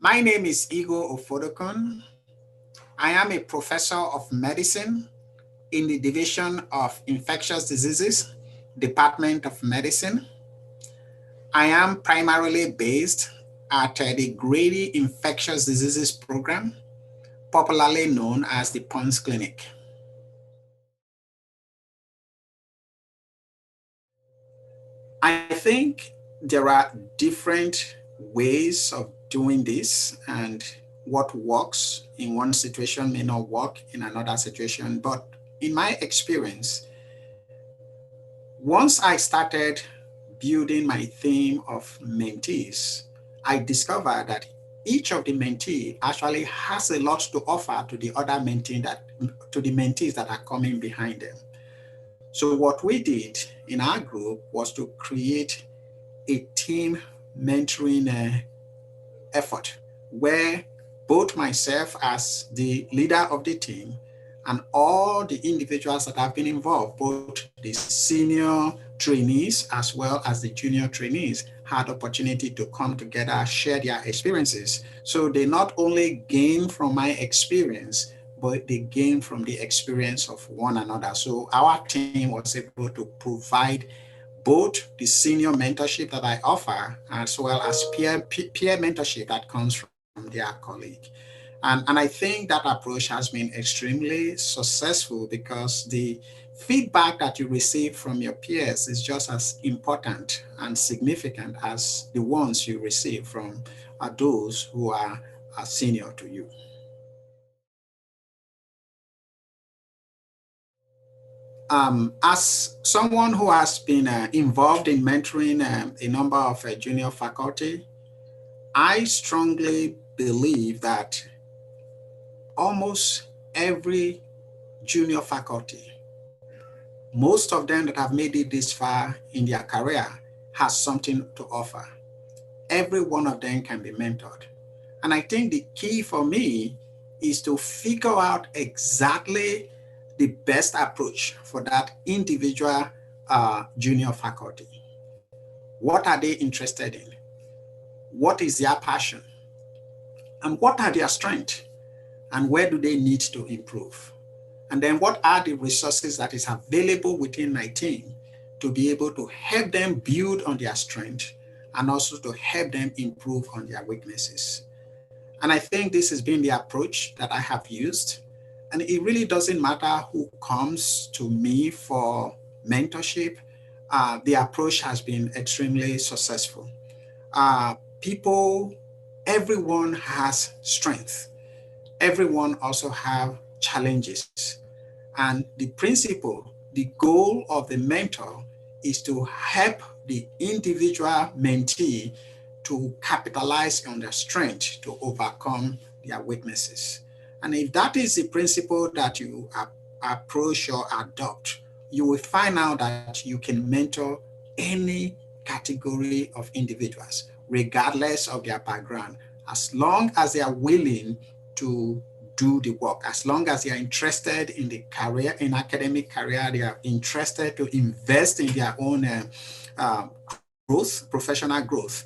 My name is Igho Ofotokun. I am a professor of medicine in the Division of Infectious Diseases, Department of Medicine. I am primarily based at the Grady Infectious Diseases Program, popularly known as the PONS Clinic. I think there are different ways of doing this, and what works in one situation may not work in another situation. But in my experience, once I started building my theme of mentees, I discovered that each of the mentee actually has a lot to offer to the other mentee to the mentees that are coming behind them. So what we did in our group was to create a team mentoring effort where both myself as the leader of the team and all the individuals that have been involved, both the senior trainees as well as the junior trainees, had opportunity to come together, share their experiences. So they not only gain from my experience, but they gain from the experience of one another. So our team was able to provide both the senior mentorship that I offer, as well as peer mentorship that comes from their colleague. And I think that approach has been extremely successful because the feedback that you receive from your peers is just as important and significant as the ones you receive from those who are senior to you. As someone who has been involved in mentoring a number of junior faculty, I strongly believe that almost every junior faculty, most of them that have made it this far in their career, has something to offer. Every one of them can be mentored. And I think the key for me is to figure out exactly the best approach for that individual junior faculty. What are they interested in? What is their passion? And what are their strengths? And where do they need to improve? And then what are the resources that is available within my team to be able to help them build on their strength and also to help them improve on their weaknesses. And I think this has been the approach that I have used. And it really doesn't matter who comes to me for mentorship. The approach has been extremely successful. People, everyone has strength. Everyone also have challenges. And the principle, the goal of the mentor is to help the individual mentee to capitalize on their strength to overcome their weaknesses. And if that is the principle that you approach or adopt, you will find out that you can mentor any category of individuals, regardless of their background, as long as they are willing to do the work, as long as they are interested in the career, in academic career, they are interested to invest in their own growth, professional growth.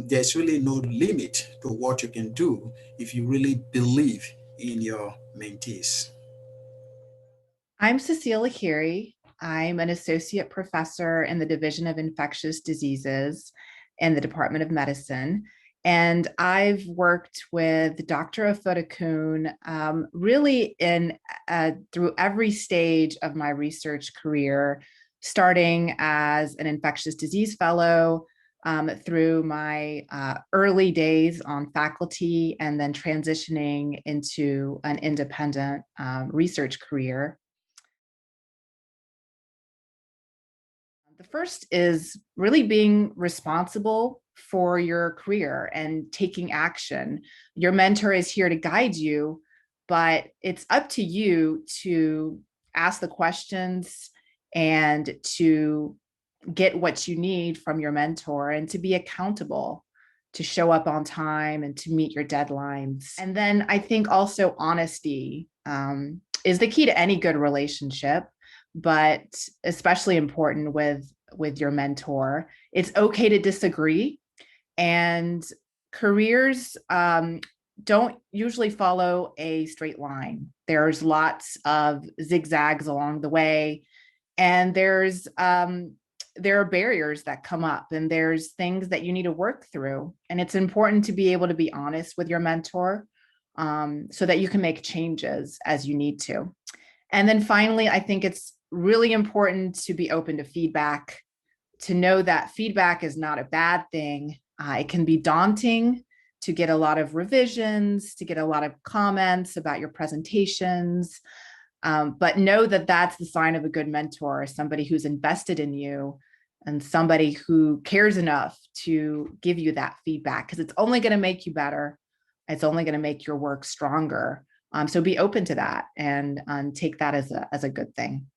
There's really no limit to what you can do if you really believe in your mentees. I'm Cecile Lahiri. I'm an associate professor in the Division of Infectious Diseases in the Department of Medicine. And I've worked with Dr. Ofotokun really through every stage of my research career, starting as an infectious disease fellow through my early days on faculty and then transitioning into an independent research career. The first is really being responsible for your career and taking action. Your mentor is here to guide you, but it's up to you to ask the questions and to get what you need from your mentor and to be accountable, to show up on time and to meet your deadlines. And then I think also honesty is the key to any good relationship, but especially important with your mentor. It's okay to disagree, and Careers don't usually follow a straight line. There's lots of zigzags along the way, and there are barriers that come up, and there's things that you need to work through. And it's important to be able to be honest with your mentor, so that you can make changes as you need to. And then finally, I think it's really important to be open to feedback, to know that feedback is not a bad thing. It can be daunting to get a lot of revisions, to get a lot of comments about your presentations. But know that that's the sign of a good mentor, somebody who's invested in you and somebody who cares enough to give you that feedback, because it's only going to make you better. It's only going to make your work stronger. So be open to that, and take that as a good thing.